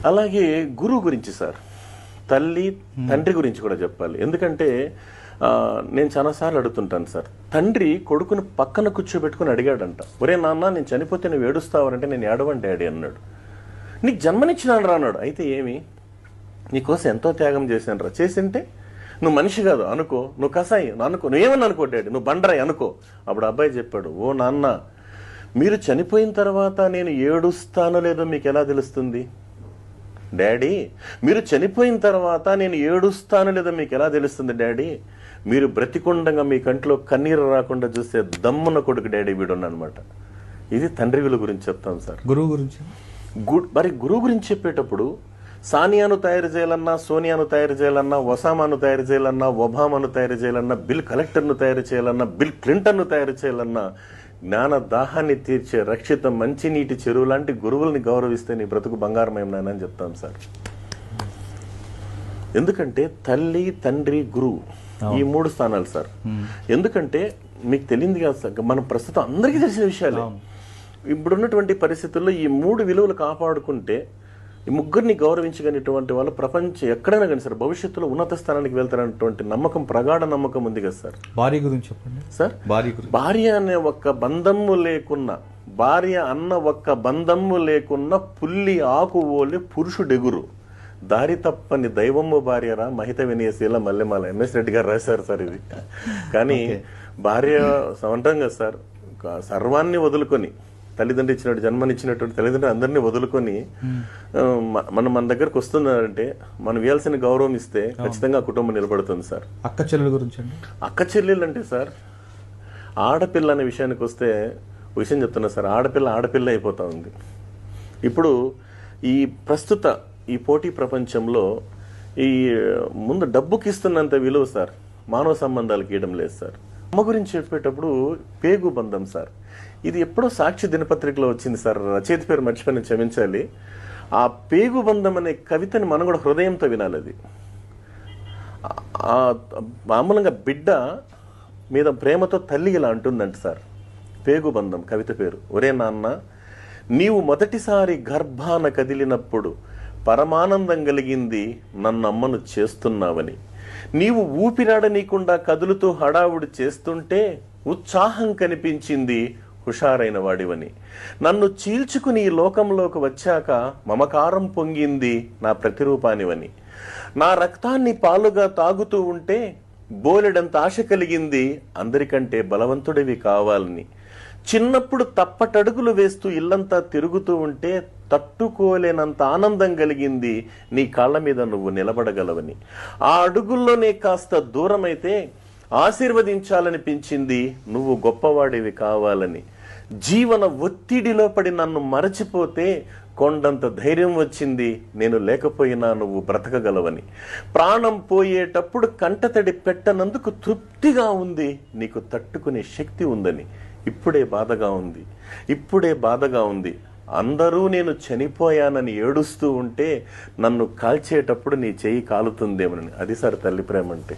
అలాగే గురువు గురించి సార్, తల్లి తండ్రి గురించి కూడా చెప్పాలి. ఎందుకంటే నేను చాలాసార్లు అడుగుతుంటాను సార్, తండ్రి కొడుకును పక్కన కూర్చోబెట్టుకుని అడిగాడంట, ఒరే నాన్న నేను చనిపోతే నువ్వు ఏడుస్తావనంటే నేను ఏడవని డాడీ అన్నాడు. నీకు జన్మనిచ్చినాను రా అన్నాడు. అయితే ఏమి, నీకోసం ఎంతో త్యాగం చేశాను రా, చేసింటే నువ్వు మనిషి కాదు అనుకో, నువ్వు కసాయి అనుకో, నువ్వేమని అనుకో డాడీ, నువ్వు బండరాయి అనుకో. అప్పుడు అబ్బాయి చెప్పాడు, ఓ నాన్న మీరు చనిపోయిన తర్వాత నేను ఏడుస్తానో లేదో మీకు ఎలా తెలుస్తుంది డాడీ? మీరు చనిపోయిన తర్వాత నేను ఏడుస్తానో లేదో మీకు ఎలా తెలుస్తుంది డాడీ? మీరు బ్రతికుండగా మీ కంట్లో కన్నీరు రాకుండా చూస్తే దమ్మున కొడుకు డాడీ వీడున్నమాట. ఇది తండ్రి విలువ గురించి చెప్తాం సార్. గురువు గురించి మరి గురువు గురించి చెప్పేటప్పుడు సానియాను తయారు చేయాలన్నా, సోనియాను తయారు చేయాలన్నా, ఒసామాను తయారు చేయాలన్నా, ఒబామాను తయారు చేయాలన్నా, బిల్ కలెక్టర్ను తయారు చేయాలన్నా, బిల్ క్లింటన్ను తయారు చేయాలన్నా, జ్ఞాన దాహాన్ని తీర్చే రక్షిత మంచినీటి చెరువు లాంటి గురువుల్ని గౌరవిస్తే నీ బ్రతుకు బంగారమేం నాయన అని చెప్తాం సార్. ఎందుకంటే తల్లి, తండ్రి, గురువు ఈ 3 స్థానాలు సార్. ఎందుకంటే మీకు తెలియదు కదా సార్, మనం ప్రస్తుతం అందరికీ తెలిసిన విషయాలే. ఇప్పుడున్నటువంటి పరిస్థితుల్లో ఈ 3 విలువలు కాపాడుకుంటే, ఈ ముగ్గురిని గౌరవించగలిగినటువంటి వాళ్ళు ప్రపంచం ఎక్కడైనా కానీ సార్ భవిష్యత్తులో ఉన్నత స్థానానికి వెళ్తారనేటువంటి నమ్మకం, ప్రగాఢ నమ్మకం ఉంది కదా సార్. భార్య గురించి చెప్పండి సార్. భార్య అనే ఒక్క బంధము లేకున్నా, భార్య అన్న ఒక్క బంధము లేకున్నా పుల్లి ఆకు ఓలి పురుషుడెగురు, దారి తప్పని దైవము భార్యరా మహిత వినయశీల మల్లెమాల. ఎంఎస్ రెడ్డి గారు రాశారు సార్ ఇది. కానీ భార్య సమంటం కదా సార్, సర్వాన్ని వదులుకొని, తల్లిదండ్రులు ఇచ్చినట్టు జన్మనిచ్చినటువంటి తల్లిదండ్రులు అందరినీ వదులుకొని మన దగ్గరకు వస్తున్నారంటే మనం ఇవ్వాల్సిన గౌరవం ఇస్తే ఖచ్చితంగా కుటుంబం నిలబడుతుంది సార్. అక్క చెల్లెల గురించి అక్క చెల్లెలు అంటే సార్, ఆడపిల్ల అనే విషయానికి వస్తే విషయం చెప్తున్నా సార్, ఆడపిల్ల అయిపోతా ఉంది. ఇప్పుడు ఈ ప్రస్తుత ఈ పోటీ ప్రపంచంలో ఈ ముందు డబ్బుకి ఇస్తున్నంత విలువ సార్ మానవ సంబంధాలకు ఇవ్వడం లేదు సార్. అమ్మ గురించి చెప్పేటప్పుడు పేగు బంధం సార్, ఇది ఎప్పుడో సాక్షి దినపత్రికలో వచ్చింది సార్, రచయిత పేరు మర్చిపోయిన క్షమించాలి. ఆ పేగు బంధం అనే కవితని మనం కూడా హృదయంతో వినాలి. అది మామూలుగా బిడ్డ మీద ప్రేమతో తల్లి ఇలా అంటుందంట సార్. పేగు బంధం కవిత పేరు. ఒరే నాన్న, నీవు మొదటిసారి గర్భాన కదిలినప్పుడు పరమానందం కలిగింది నన్ను అమ్మను చేస్తున్నావని. నీవు ఊపిరాడనీయకుండా కదులుతూ హడావుడి చేస్తుంటే ఉత్సాహం కనిపించింది హుషారైన వాడివని. నన్ను చీల్చుకుని ఈ లోకంలోకి వచ్చాక మమకారం పొంగింది నా ప్రతిరూపానివని. నా రక్తాన్ని పాలుగా తాగుతూ ఉంటే బోలెడంత ఆశ కలిగింది అందరికంటే బలవంతుడివి కావాలని. చిన్నప్పుడు తప్పటడుగులు వేస్తూ ఇల్లంతా తిరుగుతూ ఉంటే తట్టుకోలేనంత ఆనందం కలిగింది నీ కాళ్ళ మీద నువ్వు నిలబడగలవని. ఆ అడుగుల్లోనే కాస్త దూరమైతే ఆశీర్వదించాలనిపించింది నువ్వు గొప్పవాడివి కావాలని. జీవన ఒత్తిడిలో పడి నన్ను మరచిపోతే కొండంత ధైర్యం వచ్చింది నేను లేకపోయినా నువ్వు బ్రతకగలవని. ప్రాణం పోయేటప్పుడు కంటతడి పెట్టనందుకు తృప్తిగా ఉంది నీకు తట్టుకునే శక్తి ఉందని. ఇప్పుడే బాధగా ఉంది అందరూ నేను చనిపోయానని ఏడుస్తూ ఉంటే నన్ను కాల్చేటప్పుడు నీ చెయ్యి కాలుతుందేమని. అది సార్ తల్లి ప్రేమ అంటే.